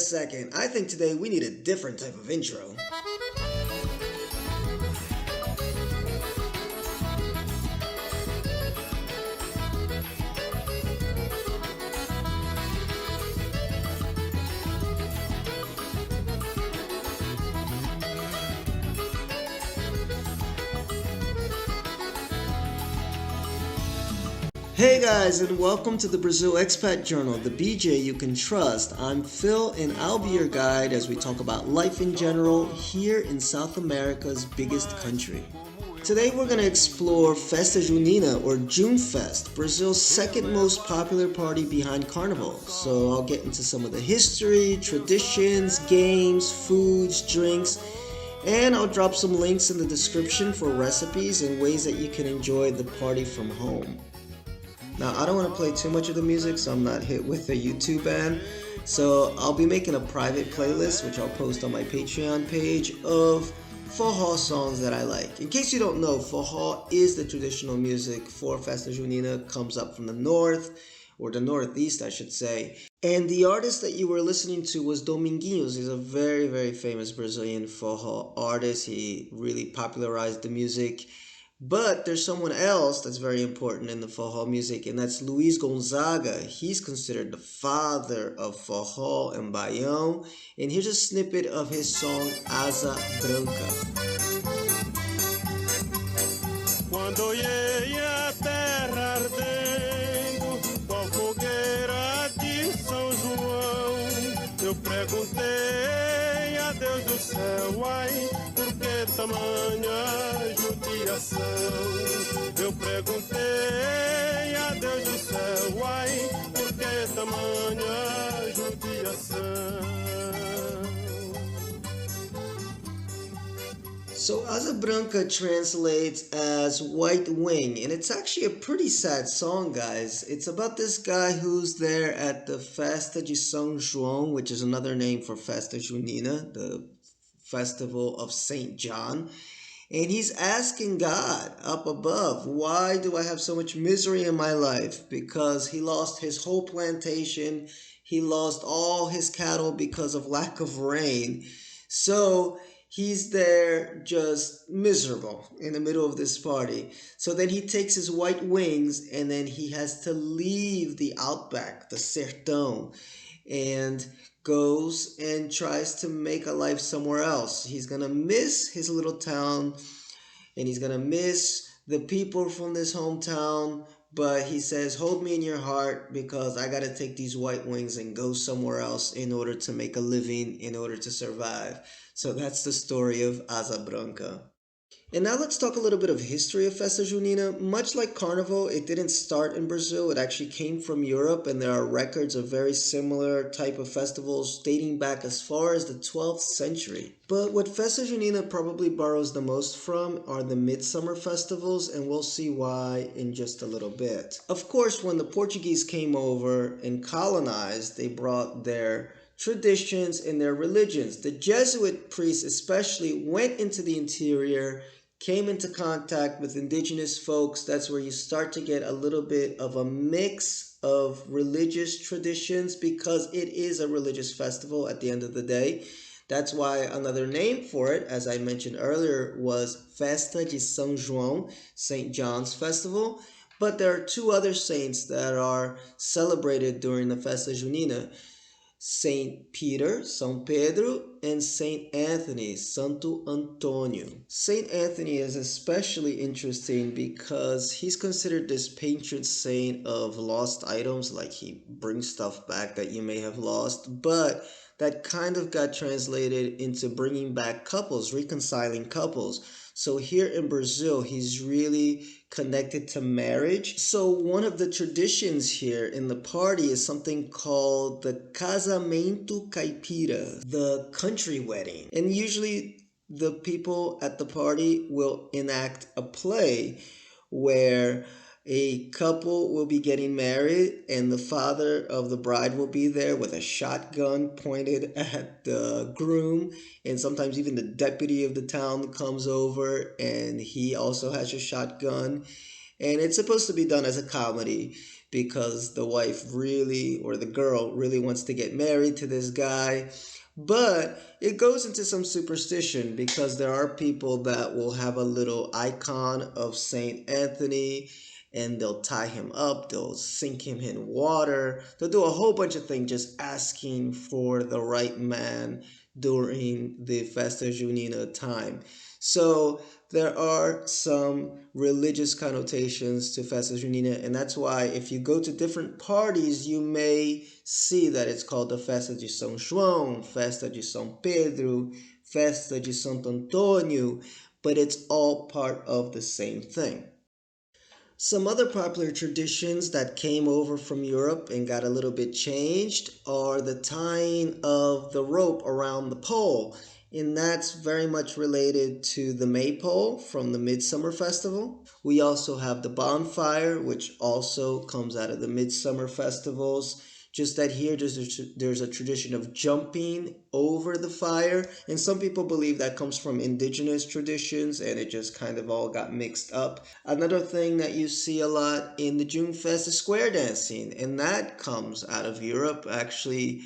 second. I think today we need a different type of intro. Hey guys, and welcome to the Brazil Expat Journal, the BJ you can trust. I'm Phil, and I'll be your guide as we talk about life in general here in South America's biggest country. Today we're going to explore Festa Junina, or Junefest, Brazil's second most popular party behind Carnival. So I'll get into some of the history, traditions, games, foods, drinks, and I'll drop some links in the description for recipes and ways that you can enjoy the party from home. Now, I don't want to play too much of the music so I'm not hit with a YouTube ban. So I'll be making a private playlist, which I'll post on my Patreon page, of forró songs that I like. In case you don't know, forró is the traditional music for Festa Junina, comes up from the north, or the northeast I should say. And the artist that you were listening to was Dominguinhos. He's a very, very famous Brazilian forró artist. He really popularized the music. But there's someone else that's very important in the forró music, and that's Luis Gonzaga. He's considered the father of forró and baião. And here's a snippet of his song Asa Branca. Quando olhei a terra ardendo, qual fogueira de São João, eu perguntei a Deus do céu, ai, por que tamanha judiação? Eu perguntei a Deus do céu, ai, por que tamanha judiação? So Asa Branca translates as White Wing, and it's actually a pretty sad song, guys. It's about this guy who's there at the Festa de São João, which is another name for Festa Junina, the festival of Saint John. And he's asking God up above, why do I have so much misery in my life? Because he lost his whole plantation. He lost all his cattle because of lack of rain. So he's there just miserable in the middle of this party. So then he takes his white wings and then he has to leave the outback, the sertão, and goes and tries to make a life somewhere else. He's gonna miss his little town and he's gonna miss the people from this hometown, but he says, hold me in your heart because I gotta take these white wings and go somewhere else in order to make a living, in order to survive. So that's the story of Asa Branca. And now let's talk a little bit of history of Festa Junina. Much like Carnival, it didn't start in Brazil. It actually came from Europe, and there are records of very similar type of festivals dating back as far as the 12th century. But what Festa Junina probably borrows the most from are the midsummer festivals, and we'll see why in just a little bit. Of course, when the Portuguese came over and colonized, they brought their traditions and their religions. The Jesuit priests especially went into the interior, came into contact with indigenous folks. That's where you start to get a little bit of a mix of religious traditions because it is a religious festival at the end of the day. That's why another name for it, as I mentioned earlier, was Festa de São João, St. John's Festival. But there are two other saints that are celebrated during the Festa Junina. Saint Peter, São Pedro, and Saint Anthony, Santo Antônio. Saint Anthony is especially interesting because he's considered this patron saint of lost items, like he brings stuff back that you may have lost, but that kind of got translated into bringing back couples, reconciling couples. So here in Brazil, he's really connected to marriage. So one of the traditions here in the party is something called the casamento caipira, the country wedding. And usually the people at the party will enact a play where a couple will be getting married and the father of the bride will be there with a shotgun pointed at the groom, and sometimes even the deputy of the town comes over and he also has a shotgun. And it's supposed to be done as a comedy because the wife really, or the girl really wants to get married to this guy. But it goes into some superstition because there are people that will have a little icon of Saint Anthony and they'll tie him up, they'll sink him in water, they'll do a whole bunch of things just asking for the right man during the Festa Junina time. So there are some religious connotations to Festa Junina, and that's why if you go to different parties, you may see that it's called the Festa de São João, Festa de São Pedro, Festa de Santo Antônio, but it's all part of the same thing. Some other popular traditions that came over from Europe and got a little bit changed are the tying of the rope around the pole. And that's very much related to the maypole from the Midsummer Festival. We also have the bonfire, which also comes out of the Midsummer Festivals. Just that here there's a tradition of jumping over the fire. And some people believe that comes from indigenous traditions and it just kind of all got mixed up. Another thing that you see a lot in the Junefest is square dancing. And that comes out of Europe, actually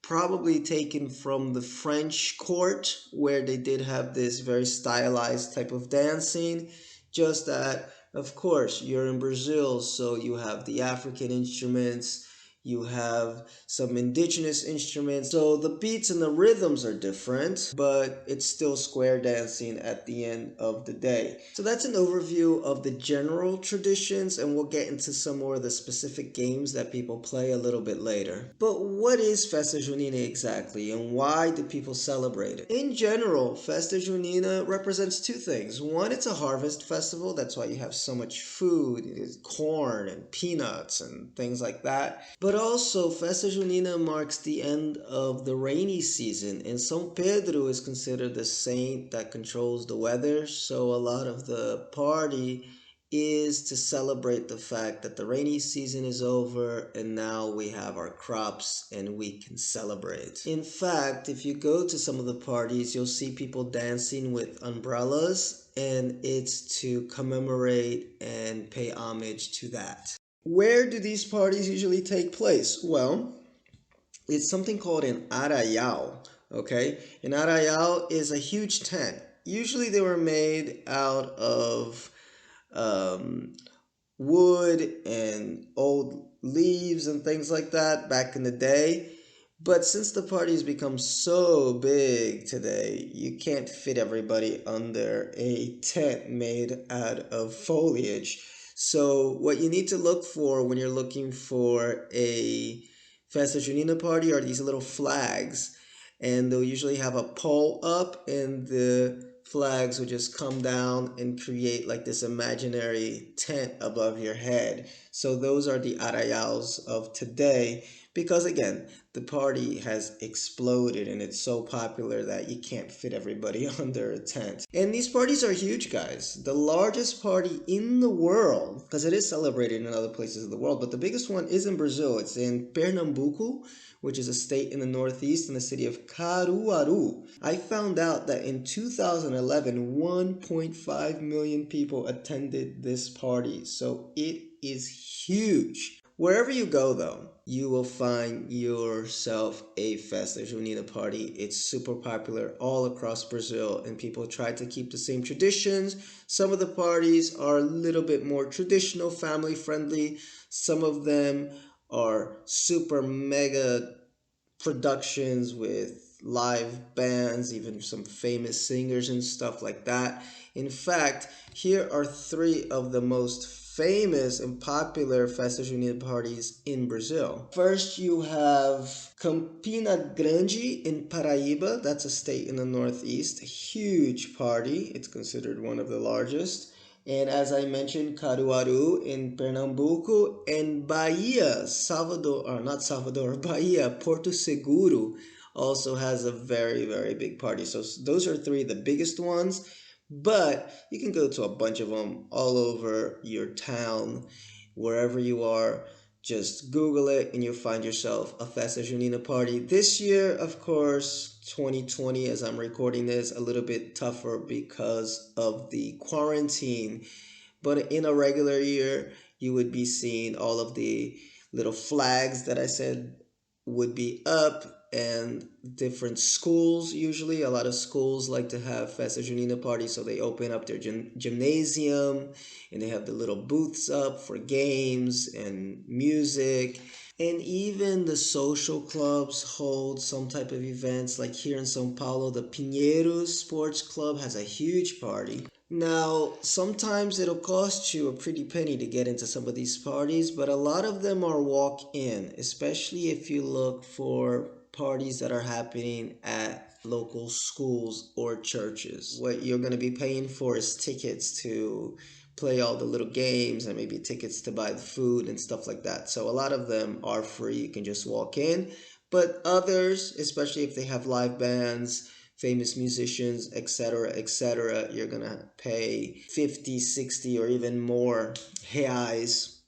probably taken from the French court where they did have this very stylized type of dancing. Just that, of course, you're in Brazil, so you have the African instruments, you have some indigenous instruments. So the beats and the rhythms are different, but it's still square dancing at the end of the day. So that's an overview of the general traditions, and we'll get into some more of the specific games that people play a little bit later. But what is Festa Junina exactly, and why do people celebrate it? In general, Festa Junina represents two things. One, it's a harvest festival. That's why you have so much food, corn and peanuts and things like that. But also, Festa Junina marks the end of the rainy season, and São Pedro is considered the saint that controls the weather, so a lot of the party is to celebrate the fact that the rainy season is over and now we have our crops and we can celebrate. In fact, if you go to some of the parties, you'll see people dancing with umbrellas, and it's to commemorate and pay homage to that. Where do these parties usually take place? Well, it's something called an arraial, okay? An arraial is a huge tent. Usually they were made out of wood and old leaves and things like that back in the day. But since the party's become so big today, you can't fit everybody under a tent made out of foliage. So what you need to look for when you're looking for a Festa Junina party are these little flags. And they'll usually have a pole up, and the flags will just come down and create like this imaginary tent above your head. So those are the arraials of today, because again, the party has exploded and it's so popular that you can't fit everybody under a tent. And these parties are huge, guys. The largest party in the world, because it is celebrated in other places of the world, but the biggest one is in Brazil. It's in Pernambuco, which is a state in the northeast, in the city of Caruaru. I found out that in 2011, 1.5 million people attended this party. So it is huge. Wherever you go, though, you will find yourself a Festa Junina party. It's super popular all across Brazil, and people try to keep the same traditions. Some of the parties are a little bit more traditional, family friendly. Some of them are super mega productions with live bands, even some famous singers and stuff like that. In fact, here are three of the most famous and popular Festa Junina parties in Brazil. First, you have Campina Grande in Paraíba. That's a state in the northeast. A huge party. It's considered one of the largest. And as I mentioned, Caruaru in Pernambuco, and Bahia, Bahia, Porto Seguro also has a very, very big party. So those are three of the biggest ones, but you can go to a bunch of them all over your town, wherever you are. Just Google it and you'll find yourself a Festa Junina party. This year, of course, 2020, as I'm recording this, a little bit tougher because of the quarantine. But in a regular year, you would be seeing all of the little flags that I said would be up, and different schools. Usually a lot of schools like to have Festa Junina parties, so they open up their gymnasium, and they have the little booths up for games and music. And even the social clubs hold some type of events. Like here in Sao Paulo, the Pinheiros Sports Club has a huge party. Now, sometimes it'll cost you a pretty penny to get into some of these parties, but a lot of them are walk in, especially if you look for parties that are happening at local schools or churches. What you're going to be paying for is tickets to play all the little games, and maybe tickets to buy the food and stuff like that. So a lot of them are free. You can just walk in. But others, especially if they have live bands, famous musicians, etc., etc., you're going to pay 50, 60, or even more reais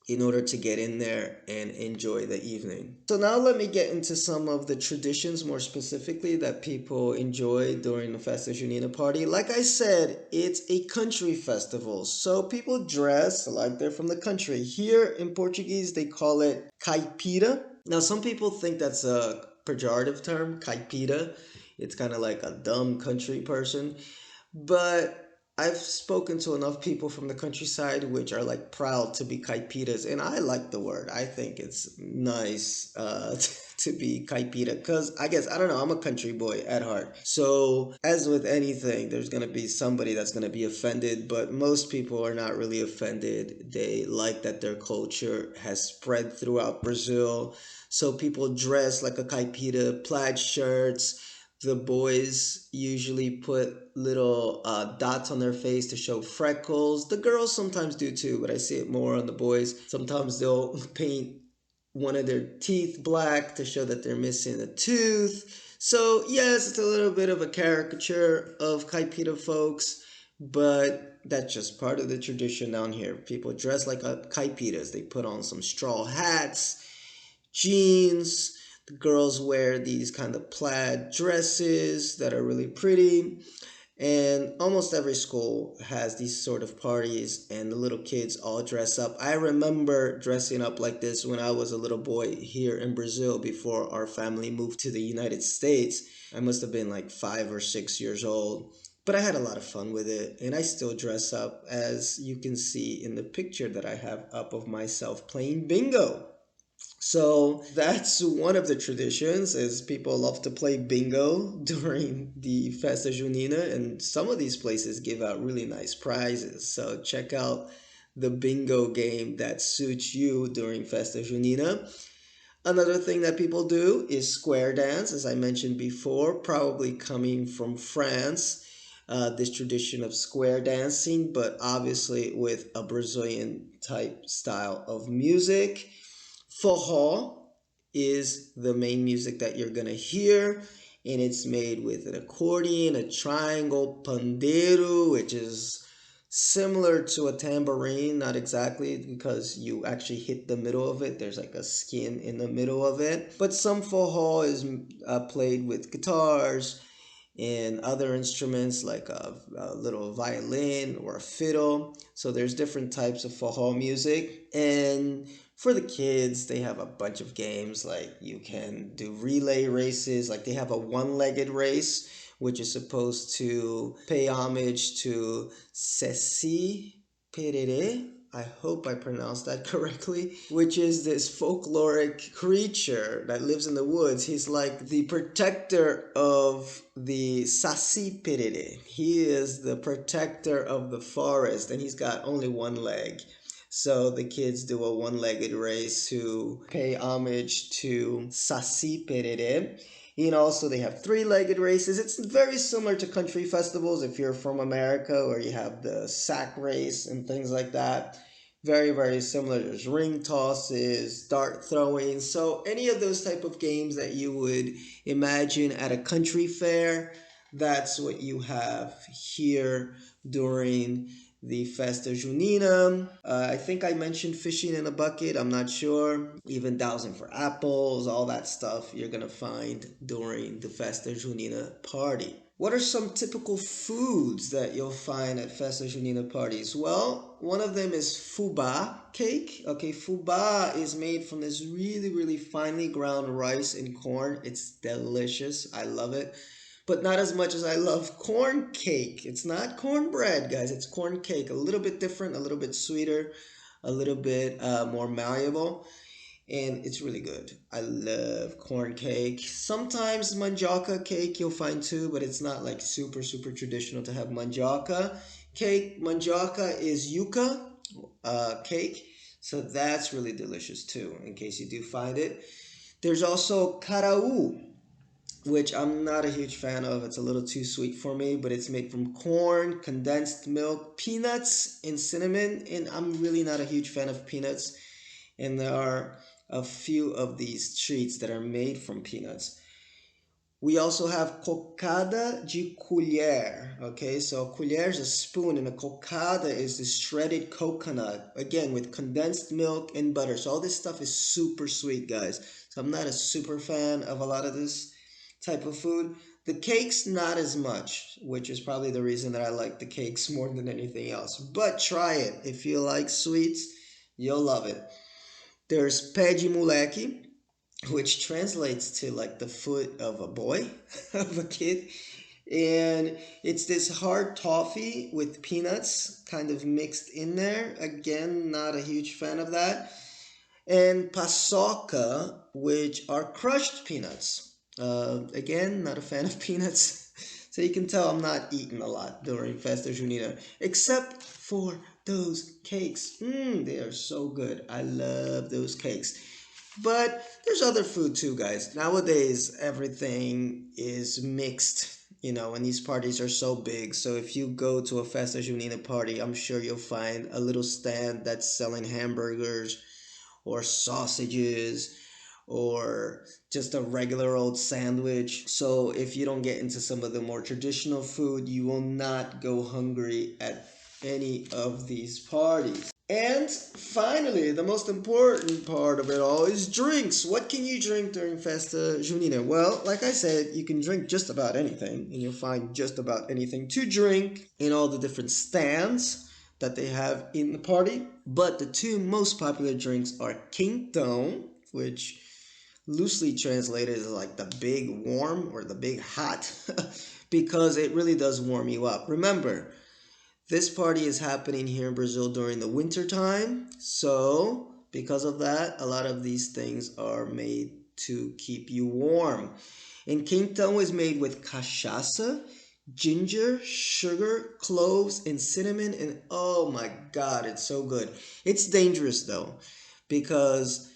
in order to get in there and enjoy the evening. So now let me get into some of the traditions more specifically that people enjoy during the Festa Junina party. Like I said, it's a country festival. So people dress like they're from the country. Here in Portuguese, they call it caipira. Now, some people think that's a pejorative term, caipira. It's kind of like a dumb country person. But I've spoken to enough people from the countryside which are like proud to be caipiras, and I like the word. I think it's nice to be caipira because I guess, I don't know, I'm a country boy at heart. So, as with anything, there's going to be somebody that's going to be offended, but most people are not really offended. They like that their culture has spread throughout Brazil. So, people dress like a caipira, plaid shirts. The boys usually put little dots on their face to show freckles. The girls sometimes do too, but I see it more on the boys. Sometimes they'll paint one of their teeth black to show that they're missing a tooth. So, yes, it's a little bit of a caricature of Caipira folks, but that's just part of the tradition down here. People dress like caipiras. They put on some straw hats, jeans. The girls wear these kind of plaid dresses that are really pretty. And almost every school has these sort of parties, and the little kids all dress up. I remember dressing up like this when I was a little boy here in Brazil before our family moved to the United States. I must have been like 5 or 6 years old. But I had a lot of fun with it, and I still dress up, as you can see in the picture that I have up of myself playing bingo. So that's one of the traditions, is people love to play bingo during the Festa Junina, and some of these places give out really nice prizes. So check out the bingo game that suits you during Festa Junina. Another thing that people do is square dance, as I mentioned before, probably coming from France. This tradition of square dancing, but obviously with a Brazilian type style of music. Forró is the main music that you're gonna hear, and it's made with an accordion, a triangle, pandeiro, which is similar to a tambourine, not exactly, because you actually hit the middle of it. There's like a skin in the middle of it. But some forró is played with guitars and other instruments like a little violin or a fiddle. So there's different types of forró music. And for the kids, they have a bunch of games. Like you can do relay races. Like they have a one-legged race, which is supposed to pay homage to Ceci Perere. I hope I pronounced that correctly, which is this folkloric creature that lives in the woods. He's like the protector of the Saci Perere. He is the protector of the forest, and he's got only one leg. So the kids do a one-legged race to pay homage to Saci Perere. And also they have three-legged races. It's very similar to country festivals if you're from America, where you have the sack race and things like that. Very, very similar. There's ring tosses, dart throwing. So any of those type of games that you would imagine at a country fair, that's what you have here during the Festa Junina. I think I mentioned fishing in a bucket. I'm not sure. Even dowsing for apples, all that stuff you're going to find during the Festa Junina party. What are some typical foods that you'll find at Festa Junina parties? Well, one of them is fubá cake. Okay, fubá is made from this really, really finely ground rice and corn. It's delicious. I love it. But not as much as I love corn cake. It's not cornbread, guys. It's corn cake. A little bit different, a little bit sweeter, a little bit more malleable, and it's really good. I love corn cake. Sometimes mandioca cake you'll find too, but it's not like super super traditional to have mandioca cake. Mandioca is yuca cake, so that's really delicious too. In case you do find it, there's also carau, which I'm not a huge fan of. It's a little too sweet for me, but it's made from corn, condensed milk, peanuts, and cinnamon. And I'm really not a huge fan of peanuts. And there are a few of these treats that are made from peanuts. We also have cocada de colher. Okay, so colher is a spoon, and a cocada is the shredded coconut, again with condensed milk and butter. So all this stuff is super sweet, guys. So I'm not a super fan of a lot of this type of food. The cakes, not as much, which is probably the reason that I like the cakes more than anything else. But try it. If you like sweets, you'll love it. There's pé de moleque, which translates to like the foot of a boy, of a kid. And it's this hard toffee with peanuts kind of mixed in there. Again, not a huge fan of that. And paçoca, which are crushed peanuts. Again, not a fan of peanuts. So you can tell I'm not eating a lot during Festa Junina, except for those cakes. They are so good. I love those cakes. But there's other food too, guys. Nowadays, everything is mixed, and these parties are so big. So if you go to a Festa Junina party, I'm sure you'll find a little stand that's selling hamburgers or sausages or just a regular old sandwich. So if you don't get into some of the more traditional food, you will not go hungry at any of these parties. And finally, the most important part of it all is drinks. What can you drink during Festa Junina? Well, like I said, you can drink just about anything, and you'll find just about anything to drink in all the different stands that they have in the party. But the two most popular drinks are quentão, which loosely translated is like the big warm or the big hot, because it really does warm you up. Remember, this party is happening here in Brazil during the winter time, so because of that, a lot of these things are made to keep you warm. And quentão is made with cachaça, ginger, sugar, cloves, and cinnamon, and oh my god, it's so good. It's dangerous though, because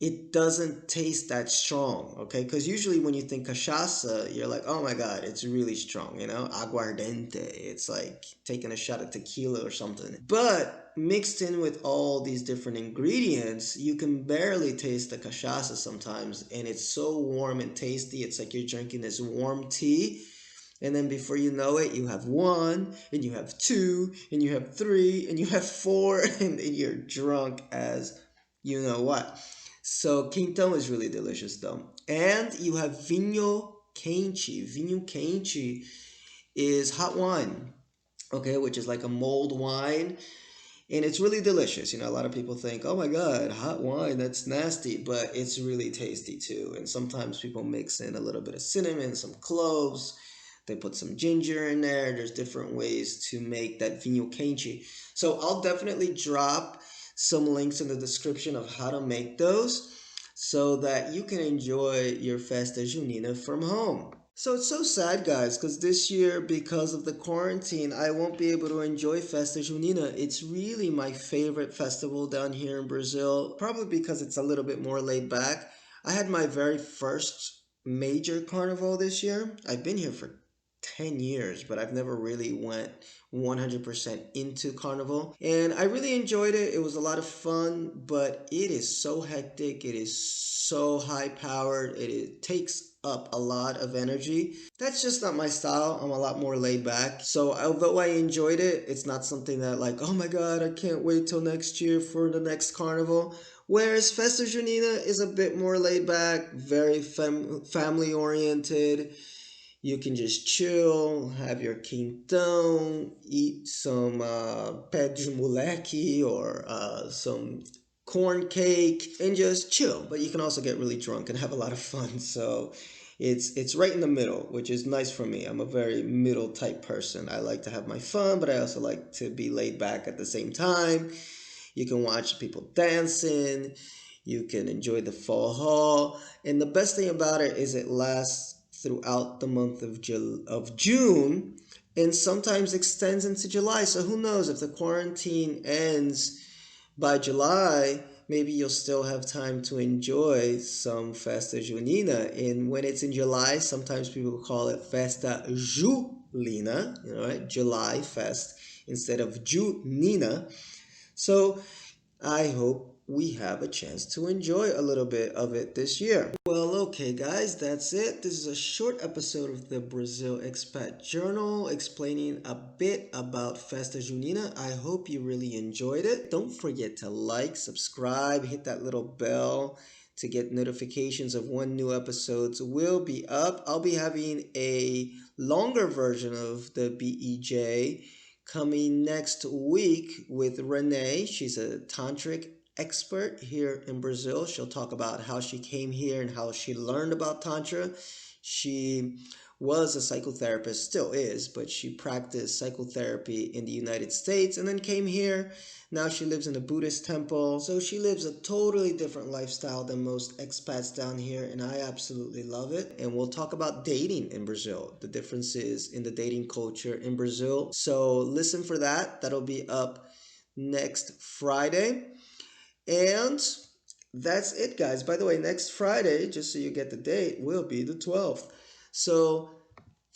it doesn't taste that strong, okay? Because usually when you think cachaça, you're like, oh my god, it's really strong, aguardente. It's like taking a shot of tequila or something. But mixed in with all these different ingredients, you can barely taste the cachaça sometimes, and it's so warm and tasty. It's like you're drinking this warm tea, and then before you know it, you have one, and you have two, and you have three, and you have four, and you're drunk as you know what. So quentão is really delicious though. And you have vinho quente. Vinho quente is hot wine, okay, which is like a mulled wine. And it's really delicious. A lot of people think, oh my god, hot wine, that's nasty. But it's really tasty too. And sometimes people mix in a little bit of cinnamon, some cloves. They put some ginger in there. There's different ways to make that vinho quente. So I'll definitely drop some links in the description of how to make those so that you can enjoy your Festa Junina from home. So it's so sad, guys, because this year, because of the quarantine, I won't be able to enjoy Festa Junina. It's really my favorite festival down here in Brazil, probably because it's a little bit more laid back. I had my very first major carnival this year. I've been here for 10 years, but I've never really went 100% into carnival, and I really enjoyed it. It was a lot of fun, but it is so hectic. It is so high powered. It takes up a lot of energy. That's just not my style. I'm a lot more laid back. So although I enjoyed it, it's not something that like, oh my god, I can't wait till next year for the next carnival. Whereas Festa Junina is a bit more laid back, very family oriented. You can just chill, have your quintão, eat some pé de moleque or some corn cake, and just chill. But you can also get really drunk and have a lot of fun. So it's right in the middle, which is nice for me. I'm a very middle type person. I like to have my fun, but I also like to be laid back at the same time. You can watch people dancing. You can enjoy the fall hall. And the best thing about it is it lasts throughout the month of June and sometimes extends into July. So who knows if the quarantine ends by July, maybe you'll still have time to enjoy some Festa Junina. And when it's in July, sometimes people call it Festa Julina, right? July Fest instead of Junina. So I hope we have a chance to enjoy a little bit of it this year. Well, okay, guys, that's it. This is a short episode of the Brazil Expat Journal explaining a bit about Festa Junina. I hope you really enjoyed it. Don't forget to like, subscribe, hit that little bell to get notifications of when new episodes will be up. I'll be having a longer version of the BEJ coming next week with Renee. She's a tantric expert here in Brazil. She'll talk about how she came here and how she learned about Tantra. She was a psychotherapist, still is, but she practiced psychotherapy in the United States and then came here. Now she lives in a Buddhist temple. So she lives a totally different lifestyle than most expats down here, and I absolutely love it. And we'll talk about dating in Brazil, the differences in the dating culture in Brazil. So listen for that. That'll be up next Friday. And that's it, guys. By the way, next Friday, just so you get the date, will be the 12th. So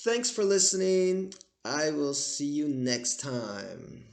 thanks for listening. I will see you next time.